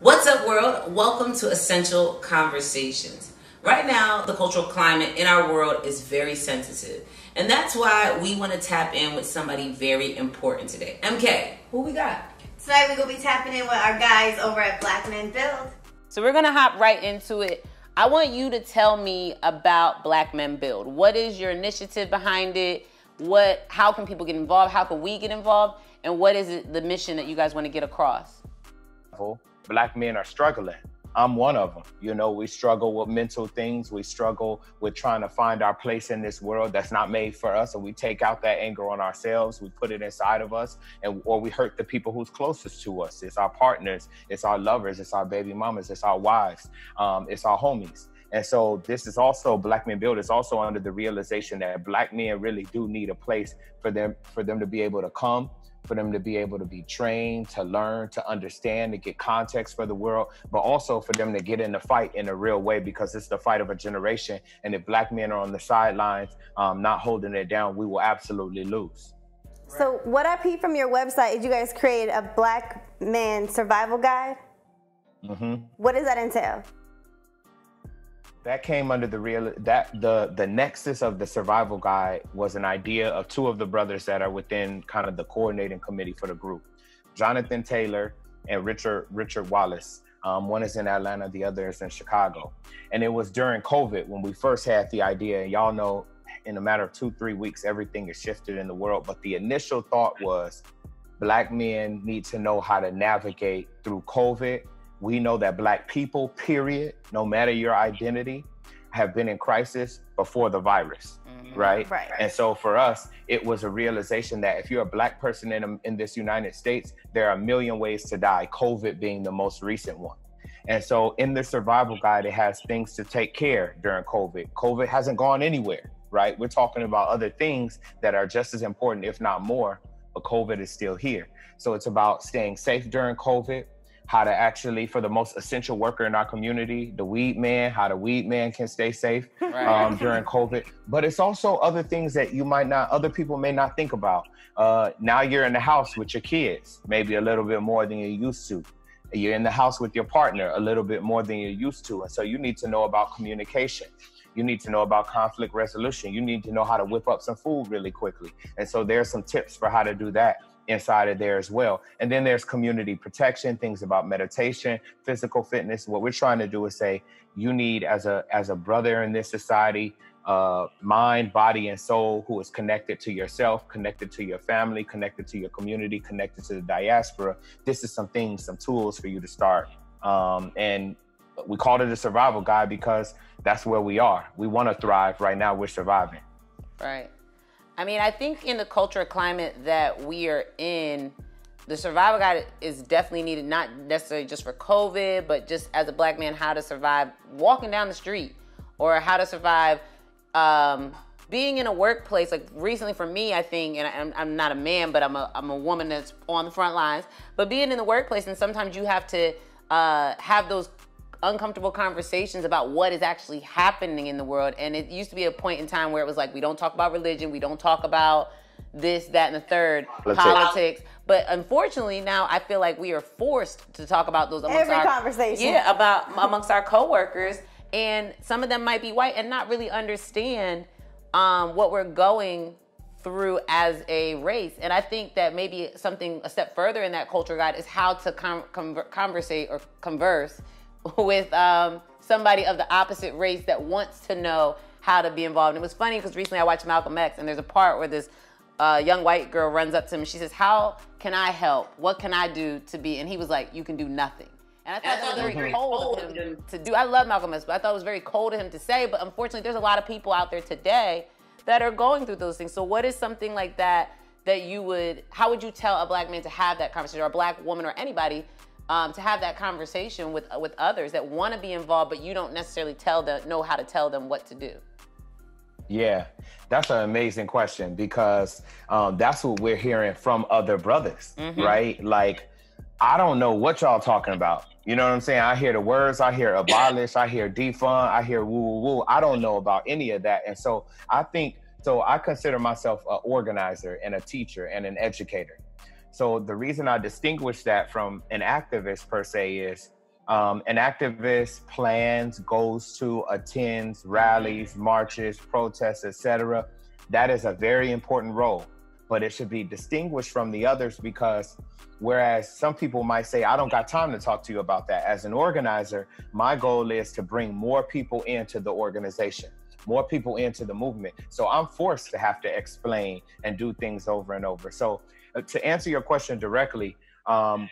What's up, world? Welcome to Essential Conversations. Right now, the cultural climate in our world is very sensitive, and that's why we want to tap in with somebody very important today. MK, who we got? Tonight we're going to be tapping in with our guys over at Black Men Build. So we're going to hop right into it. I want you to tell me about Black Men Build. What is your initiative behind it? How can people get involved? How can we get involved? And what is the mission that you guys want to get across? Black men are struggling. I'm one of them. You know, we struggle with mental things. We struggle with trying to find our place in this world that's not made for us. And we take out that anger on ourselves. We put it inside of us, or we hurt the people who's closest to us. It's our partners. It's our lovers. It's our baby mamas. It's our wives. It's our homies. And so this is also, Black Men Build is also under the realization that Black men really do need a place for them to be able to come, for them to be able to be trained, to learn, to understand, to get context for the world, but also for them to get in the fight in a real way, because it's the fight of a generation. And if Black men are on the sidelines, not holding it down, we will absolutely lose. So what I peeped from your website is you guys created a Black Man survival guide. Mm-hmm. What does that entail? That came under the nexus of the survival guide was an idea of two of the brothers that are within kind of the coordinating committee for the group, Jonathan Taylor and Richard Wallace. One is in Atlanta, the other is in Chicago. And it was during COVID when we first had the idea. And y'all know, in a matter of 2-3 weeks, everything has shifted in the world. But the initial thought was Black men need to know how to navigate through COVID. We know that Black people, period, no matter your identity, have been in crisis before the virus, right? And so for us, it was a realization that if you're a Black person in this United States, there are a million ways to die, COVID being the most recent one. And so in the survival guide, it has things to take care during COVID. COVID hasn't gone anywhere, right? We're talking about other things that are just as important, if not more, but COVID is still here. So it's about staying safe during COVID, how to actually, for the most essential worker in our community, the weed man, how the weed man can stay safe during COVID. But it's also other things that other people may not think about. Now you're in the house with your kids, maybe a little bit more than you're used to. You're in the house with your partner a little bit more than you're used to. And so you need to know about communication. You need to know about conflict resolution. You need to know how to whip up some food really quickly. And so there's some tips for how to do that inside of there as well. And then there's community protection, things about meditation, physical fitness. What we're trying to do is say, you need, as a brother in this society, mind, body, and soul, who is connected to yourself, connected to your family, connected to your community, connected to the diaspora. This is some tools for you to start. And we called it a survival guide because that's where we are. We want to thrive. Right now, we're surviving. Right. I mean, I think in the cultural climate that we are in, the survival guide is definitely needed, not necessarily just for COVID, but just as a Black man, how to survive walking down the street, or how to survive being in a workplace. Like recently for me, I think, and I'm not a man, but I'm a woman that's on the front lines, but being in the workplace, and sometimes you have to have those uncomfortable conversations about what is actually happening in the world. And it used to be a point in time where it was like, we don't talk about religion, we don't talk about this, that, and the third, politics. But unfortunately now I feel like we are forced to talk about those amongst every conversation. Yeah, amongst our coworkers. And some of them might be white and not really understand what we're going through as a race. And I think that maybe a step further in that culture guide is how to conversate or converse with somebody of the opposite race that wants to know how to be involved. And it was funny because recently I watched Malcolm X, and there's a part where this young white girl runs up to him and she says, "How can I help? What can I do to be?" And he was like, "You can do nothing." And I thought that was very cold of him to do. I love Malcolm X, but I thought it was very cold of him to say. But unfortunately, there's a lot of people out there today that are going through those things. So what is something like that how would you tell a Black man to have that conversation, or a Black woman, or anybody, to have that conversation with others that want to be involved, but you don't necessarily know how to tell them what to do? Yeah, that's an amazing question, because that's what we're hearing from other brothers, right? Like, I don't know what y'all talking about. You know what I'm saying? I hear the words, I hear abolish, I hear defund, I hear woo, woo, woo. I don't know about any of that. And so I consider myself an organizer and a teacher and an educator. So the reason I distinguish that from an activist per se is An activist plans, goes to, attends rallies, marches, protests, etc. That is a very important role, but it should be distinguished from the others because whereas some people might say, I don't got time to talk to you about that. As an organizer, my goal is to bring more people into the organization, more people into the movement. So I'm forced to have to explain and do things over and over. So to answer your question directly,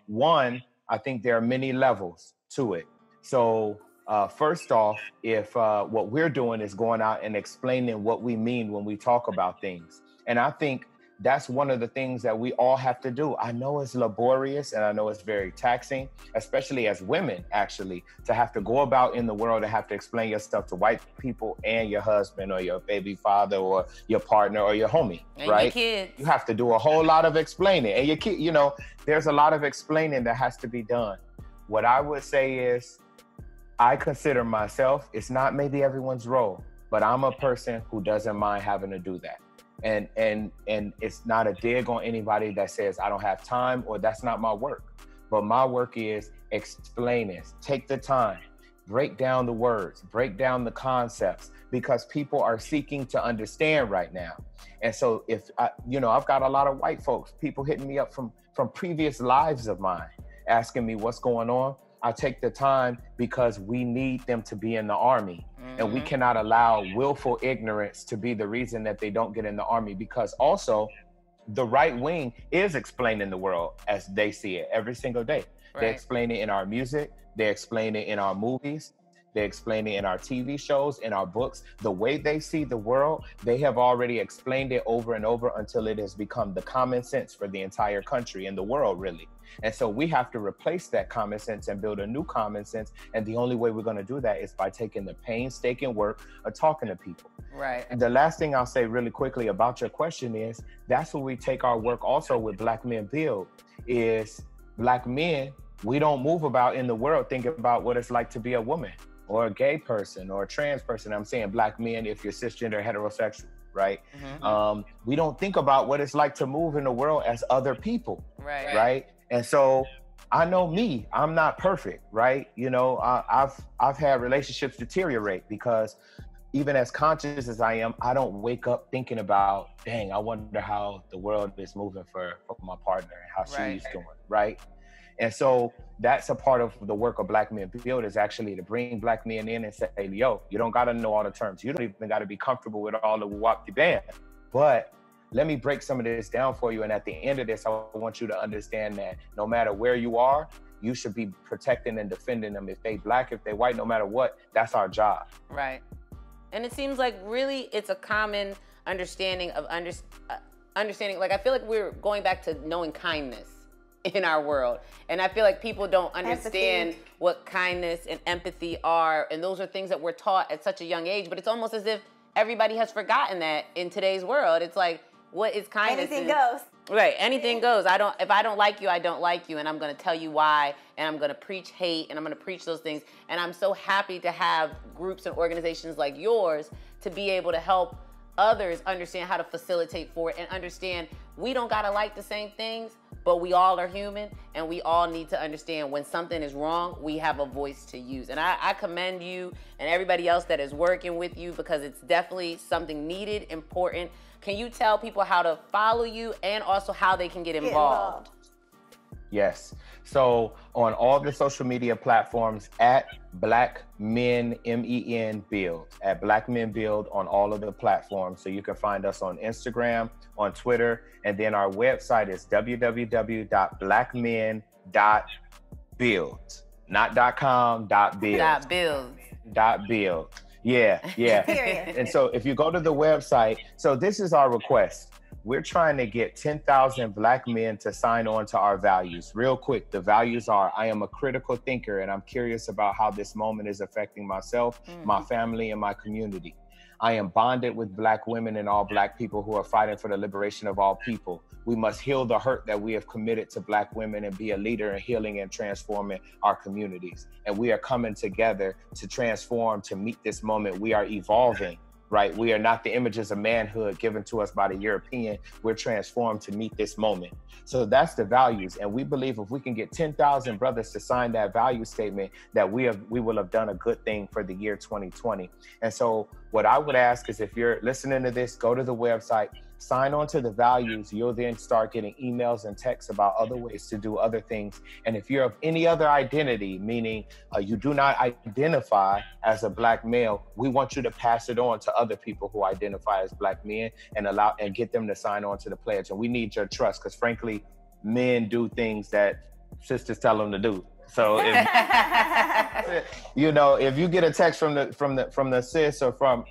one, I think there are many levels to it. So first off, if what we're doing is going out and explaining what we mean when we talk about things. And I think that's one of the things that we all have to do. I know it's laborious and I know it's very taxing, especially as women, actually, to have to go about in the world and have to explain your stuff to white people and your husband or your baby father or your partner or your homie, and right? Your kids. You have to do a whole lot of explaining. And your kid, you know, there's a lot of explaining that has to be done. What I would say is, I consider myself, it's not maybe everyone's role, but I'm a person who doesn't mind having to do that. And it's not a dig on anybody that says I don't have time or that's not my work. But my work is explain this, take the time, break down the words, break down the concepts, because people are seeking to understand right now. And so if I've got a lot of white folks, people hitting me up from previous lives of mine, asking me what's going on. I take the time because we need them to be in the Army. Mm-hmm. And we cannot allow willful ignorance to be the reason that they don't get in the Army, because also the right wing is explaining the world as they see it every single day. Right. They explain it in our music. They explain it in our movies. They explain it in our TV shows, in our books. The way they see the world, they have already explained it over and over until it has become the common sense for the entire country and the world, really. And so we have to replace that common sense and build a new common sense. And the only way we're going to do that is by taking the painstaking work of talking to people. Right. And the last thing I'll say really quickly about your question is, that's where we take our work also with Black Men Build, is Black men, we don't move about in the world thinking about what it's like to be a woman or a gay person or a trans person. I'm saying Black men if you're cisgender, heterosexual, right? Mm-hmm. We don't think about what it's like to move in the world as other people, right? And so I know me, I'm not perfect, right? You know, I've had relationships deteriorate because even as conscious as I am, I don't wake up thinking about, dang, I wonder how the world is moving for my partner and how she's doing, right? And so that's a part of the work of Black Men Build, is actually to bring Black men in and say, yo, you don't got to know all the terms. You don't even got to be comfortable with all the wap-de-band. But let me break some of this down for you. And at the end of this, I want you to understand that no matter where you are, you should be protecting and defending them. If they Black, if they white, no matter what, that's our job. Right. And it seems like really it's a common understanding of understanding. Like, I feel like we're going back to knowing kindness in our world. And I feel like people don't understand what kindness and empathy are. And those are things that we're taught at such a young age, but it's almost as if everybody has forgotten that in today's world. It's like, what is kindness? Anything goes. Right, anything goes. If I don't like you, I don't like you, and I'm gonna tell you why, and I'm gonna preach hate, and I'm gonna preach those things. And I'm so happy to have groups and organizations like yours to be able to help others understand how to facilitate for it and understand we don't gotta like the same things, but we all are human, and we all need to understand when something is wrong, we have a voice to use. And I commend you and everybody else that is working with you, because it's definitely something needed, important. Can you tell people how to follow you and also how they can get involved? Yes. So on all the social media platforms, at Black Men, MEN Build, at Black Men Build on all of the platforms. So you can find us on Instagram, on Twitter, and then our website is www.blackmen.build, not .com, .build. .build. Yeah. And so if you go to the website, so this is our request. We're trying to get 10,000 Black men to sign on to our values. Real quick, the values are, I am a critical thinker and I'm curious about how this moment is affecting myself, my family, and my community. I am bonded with Black women and all Black people who are fighting for the liberation of all people. We must heal the hurt that we have committed to Black women and be a leader in healing and transforming our communities. And we are coming together to transform, to meet this moment. We are evolving right? We are not the images of manhood given to us by the European. We're transformed to meet this moment. So that's the values. And we believe if we can get 10,000 brothers to sign that value statement, that we will have done a good thing for the year 2020. And so what I would ask is, if you're listening to this, go to the website, sign on to the values. You'll then start getting emails and texts about other ways to do other things. And if you're of any other identity, meaning you do not identify as a Black male, we want you to pass it on to other people who identify as Black men and get them to sign on to the pledge. And we need your trust, because frankly, men do things that sisters tell them to do. So if, if you get a text from the sis or from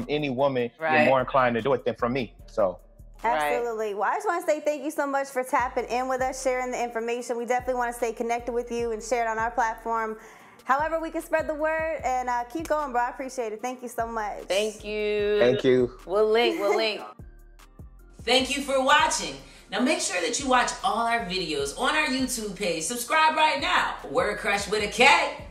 any woman, right, you're more inclined to do it than from me. So absolutely. Well, I just want to say thank you so much for tapping in with us, sharing the information. We definitely want to stay connected with you and share it on our platform. However we can spread the word, and keep going, bro. I appreciate it. Thank you so much. Thank you. Thank you. We'll link. Thank you for watching. Now make sure that you watch all our videos on our YouTube page. Subscribe right now. Word Crush with a K.